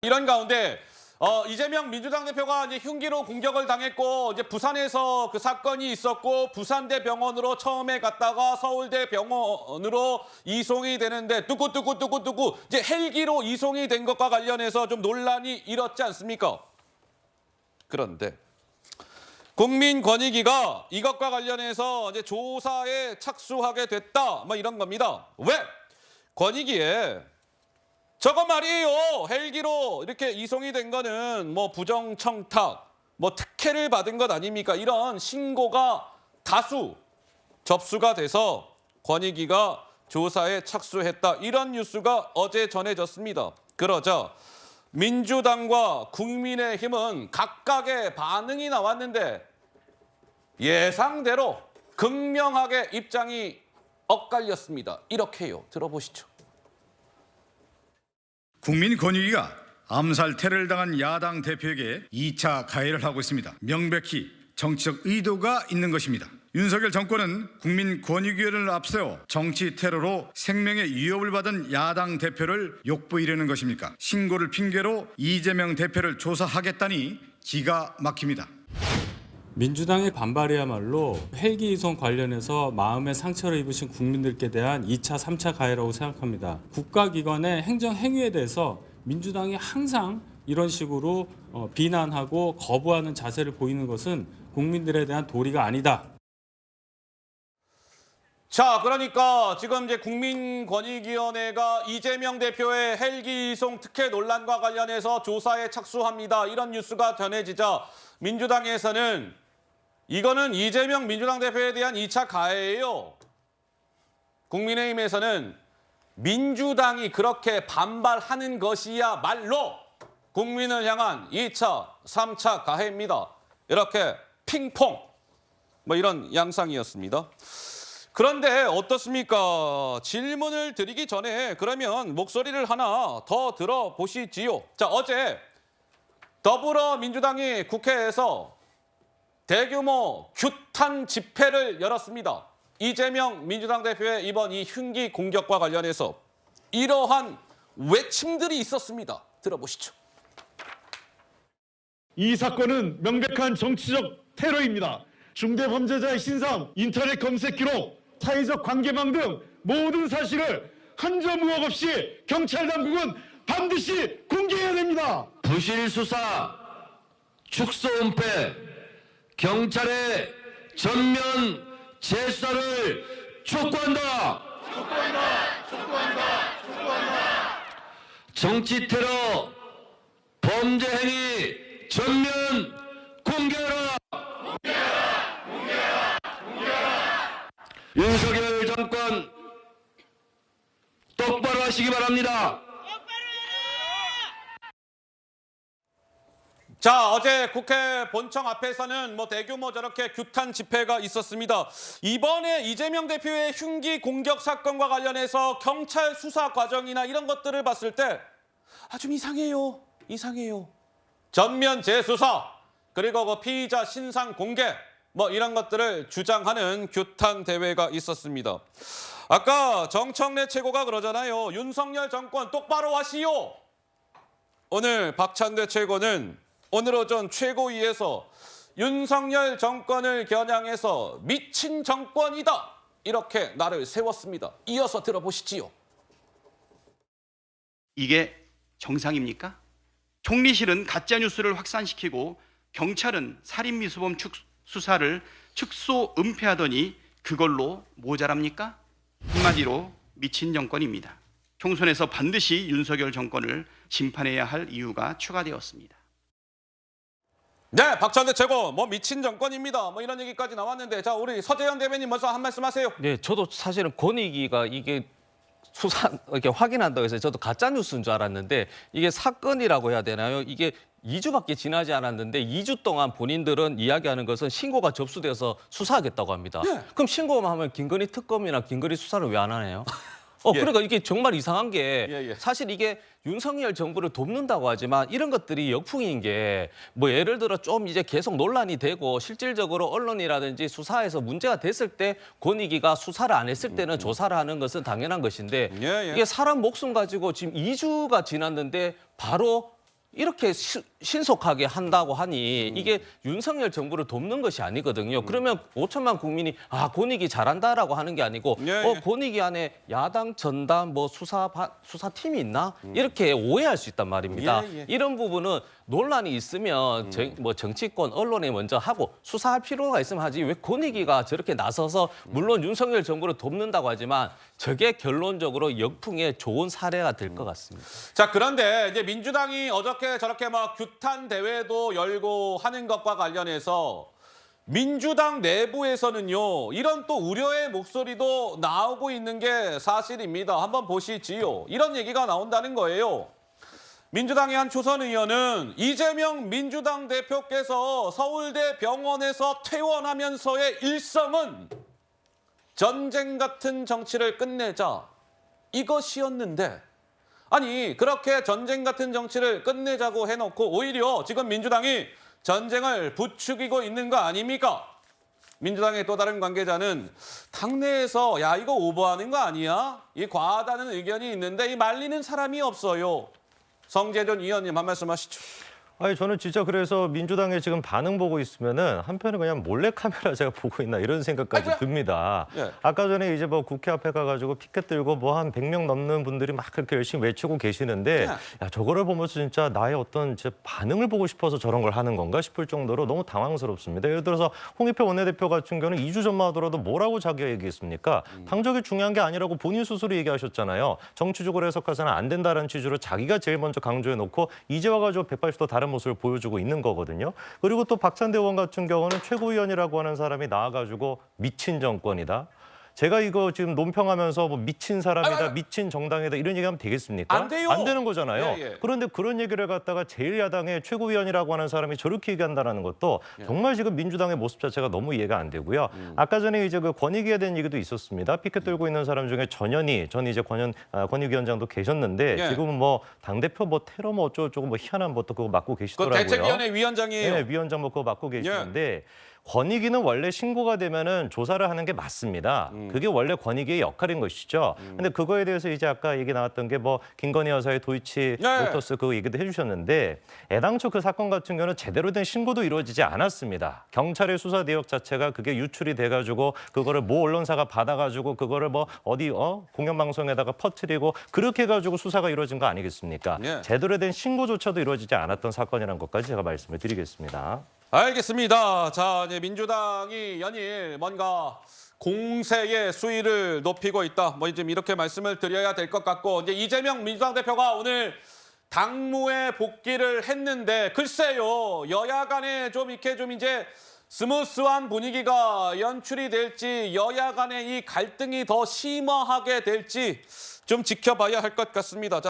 이런 가운데 이재명 민주당 대표가 이제 흉기로 공격을 당했고 이제 부산에서 그 사건이 있었고 부산대 병원으로 처음에 갔다가 서울대 병원으로 이송이 되는데 뚜구뚜구 이제 헬기로 이송이 된 것과 관련해서 좀 논란이 일었지 않습니까? 그런데 국민권익위가 이것과 관련해서 이제 조사에 착수하게 됐다. 뭐 이런 겁니다. 왜? 권익위에 저거 말이에요. 헬기로 이렇게 이송이 된 거는 뭐 부정청탁, 뭐 특혜를 받은 것 아닙니까? 이런 신고가 다수 접수가 돼서 권익위가 조사에 착수했다. 이런 뉴스가 어제 전해졌습니다. 그러자 민주당과 국민의힘은 각각의 반응이 나왔는데 예상대로 극명하게 입장이 엇갈렸습니다. 이렇게요. 들어보시죠. 국민권익위가 암살태를 당한 야당 대표에게 2차 가해를 하고 있습니다. 명백히 정치적 의도가 있는 것입니다. 윤석열 정권은 국민권익위원회를 앞세워 정치 테러로 생명의 위협을 받은 야당 대표를 욕보이려는 것입니까? 신고를 핑계로 이재명 대표를 조사하겠다니 기가 막힙니다. 민주당의 반발이야말로 헬기 이송 관련해서 마음의 상처를 입으신 국민들께 대한 2차, 3차 가해라고 생각합니다. 국가기관의 행정행위에 대해서 민주당이 항상 이런 식으로 비난하고 거부하는 자세를 보이는 것은 국민들에 대한 도리가 아니다. 자, 그러니까 지금 이제 국민권익위원회가 이재명 대표의 헬기 이송 특혜 논란과 관련해서 조사에 착수합니다. 이런 뉴스가 전해지자 민주당에서는 이거는 이재명 민주당 대표에 대한 2차 가해예요. 국민의힘에서는 민주당이 그렇게 반발하는 것이야말로 국민을 향한 2차, 3차 가해입니다. 이렇게 핑퐁 뭐 이런 양상이었습니다. 그런데 어떻습니까? 질문을 드리기 전에 그러면 목소리를 하나 더 들어보시지요. 자, 어제 더불어민주당이 국회에서 대규모 규탄 집회를 열었습니다. 이재명 민주당 대표의 이번 이 흉기 공격과 관련해서 이러한 외침들이 있었습니다. 들어보시죠. 이 사건은 명백한 정치적 테러입니다. 중대범죄자의 신상, 인터넷 검색 기록, 사회적 관계망 등 모든 사실을 한 점 의혹 없이 경찰 당국은 반드시 공개해야 됩니다. 부실 수사, 축소 은폐, 경찰의 전면 재수사를 촉구한다. 정치 테러 범죄 행위 전면 공개하라. 윤석열 정권 똑바로 하시기 바랍니다. 자, 어제 국회 본청 앞에서는 뭐 대규모 저렇게 규탄 집회가 있었습니다. 이번에 이재명 대표의 흉기 공격 사건과 관련해서 경찰 수사 과정이나 이런 것들을 봤을 때 좀 이상해요. 전면 재수사, 그리고 그 피의자 신상 공개, 뭐 이런 것들을 주장하는 규탄 대회가 있었습니다. 아까 정청래 최고가 그러잖아요. 윤석열 정권 똑바로 하시오. 오늘 박찬대 최고는 오늘 오전 최고위에서 윤석열 정권을 겨냥해서 미친 정권이다. 이렇게 나를 세웠습니다. 이어서 들어보시지요. 이게 정상입니까? 총리실은 가짜뉴스를 확산시키고 경찰은 살인미수범 수사를 축소 은폐하더니 그걸로 모자랍니까? 한마디로 미친 정권입니다. 총선에서 반드시 윤석열 정권을 심판해야 할 이유가 추가되었습니다. 네, 박찬대 최고, 뭐 미친 정권입니다. 뭐 이런 얘기까지 나왔는데, 자, 우리 서재현 대변인 먼저 한 말씀 하세요. 네, 저도 사실은 권익위가 이게 수사 이렇게 확인한다고 해서 저도 가짜 뉴스인 줄 알았는데 이게 사건이라고 해야 되나요? 이게 2주밖에 지나지 않았는데 2주 동안 본인들은 이야기하는 것은 신고가 접수돼서 수사하겠다고 합니다. 네. 그럼 신고만 하면 김건희 특검이나 김건희 수사를 왜 안 하네요? 그러니까 이게 정말 이상한 게 사실 이게 윤석열 정부를 돕는다고 하지만 이런 것들이 역풍인 게 뭐 예를 들어 좀 이제 계속 논란이 되고 실질적으로 언론이라든지 수사에서 문제가 됐을 때 권익위가 수사를 안 했을 때는 조사를 하는 것은 당연한 것인데 이게 사람 목숨 가지고 지금 2주가 지났는데 바로 이렇게 신속하게 한다고 하니 이게 윤석열 정부를 돕는 것이 아니거든요. 그러면 5천만 국민이 권익위 잘한다라고 하는 게 아니고 권익위 안에 야당 전담 뭐 수사팀이 있나? 이렇게 오해할 수 있단 말입니다. 이런 부분은 논란이 있으면 뭐 정치권, 언론에 먼저 하고 수사할 필요가 있으면 하지 왜 권익위가 저렇게 나서서 물론 윤석열 정부를 돕는다고 하지만 저게 결론적으로 역풍의 좋은 사례가 될 것 같습니다. 자, 그런데 이제 민주당이 어저께 저렇게 막 규탄 대회도 열고 하는 것과 관련해서 민주당 내부에서는요, 이런 또 우려의 목소리도 나오고 있는 게 사실입니다. 한번 보시지요. 이런 얘기가 나온다는 거예요. 민주당의 한 초선 의원은 이재명 민주당 대표께서 서울대 병원에서 퇴원하면서의 일성은 전쟁 같은 정치를 끝내자 이것이었는데, 아니 그렇게 전쟁 같은 정치를 끝내자고 해놓고 오히려 지금 민주당이 전쟁을 부추기고 있는 거 아닙니까? 민주당의 또 다른 관계자는 당내에서 야 이거 오버하는 거 아니야? 이 과하다는 의견이 있는데 이 말리는 사람이 없어요. 성재전 의원님 한 말씀 하시죠. 아니 저는 진짜 그래서 민주당의 지금 반응 보고 있으면은 한편은 그냥 몰래카메라 제가 보고 있나 이런 생각까지 듭니다. 예. 아까 전에 이제 뭐 국회 앞에 가가지고 피켓 들고 뭐 한 100명 넘는 분들이 막 그렇게 열심히 외치고 계시는데 야 저거를 보면서 진짜 나의 어떤 제 반응을 보고 싶어서 저런 걸 하는 건가 싶을 정도로 너무 당황스럽습니다. 예를 들어서 홍익표 원내대표 같은 경우는 2주 전만 하더라도 뭐라고 자기가 얘기했습니까? 당적이 중요한 게 아니라고 본인 스스로 얘기하셨잖아요. 정치적으로 해석해서는 안 된다는 취지로 자기가 제일 먼저 강조해놓고 이제 와가지고 180도 다른 모습을 보여주고 있는 거거든요. 그리고 또 박찬대 의원 같은 경우는 최고위원이라고 하는 사람이 나와가지고 미친 정권이다. 제가 이거 지금 논평하면서 뭐 미친 사람이다, 미친 정당이다 이런 얘기하면 되겠습니까? 안 돼요. 안 되는 거잖아요. 예. 그런데 그런 얘기를 갖다가 제1야당의 최고위원이라고 하는 사람이 저렇게 얘기한다는 것도 정말 지금 민주당의 모습 자체가 너무 이해가 안 되고요. 아까 전에 이제 그 권익위에 대한 얘기도 있었습니다. 피켓 들고 있는 사람 중에 전현희 전 이제 권익위원장도 계셨는데 지금은 뭐 당대표 뭐 테러 뭐 어쩌고저쩌고 뭐 희한한 것도 그거 맡고 계시더라고요. 그 대책위원회 위원장이에요. 네, 위원장 뭐 그거 맡고 계시는데 권익위는 원래 신고가 되면은 조사를 하는 게 맞습니다. 그게 원래 권익위의 역할인 것이죠. 근데 그거에 대해서 이제 아까 얘기 나왔던 게 뭐 김건희 여사의 도이치 모터스 그 얘기도 해주셨는데 애당초 그 사건 같은 경우는 제대로 된 신고도 이루어지지 않았습니다. 경찰의 수사 내역 자체가 그게 유출이 돼가지고 그거를 모 언론사가 받아가지고 그거를 뭐 어디 공영방송에다가 퍼뜨리고 그렇게 해가지고 수사가 이루어진 거 아니겠습니까? 제대로 된 신고조차도 이루어지지 않았던 사건이라는 것까지 제가 말씀을 드리겠습니다. 알겠습니다. 자, 이제 민주당이 연일 뭔가 공세의 수위를 높이고 있다. 뭐 지금 이렇게 말씀을 드려야 될 것 같고, 이제 이재명 민주당 대표가 오늘 당무에 복귀를 했는데 글쎄요, 여야 간에 좀 이렇게 좀 이제 스무스한 분위기가 연출이 될지, 여야 간의 이 갈등이 더 심화하게 될지 좀 지켜봐야 할 것 같습니다.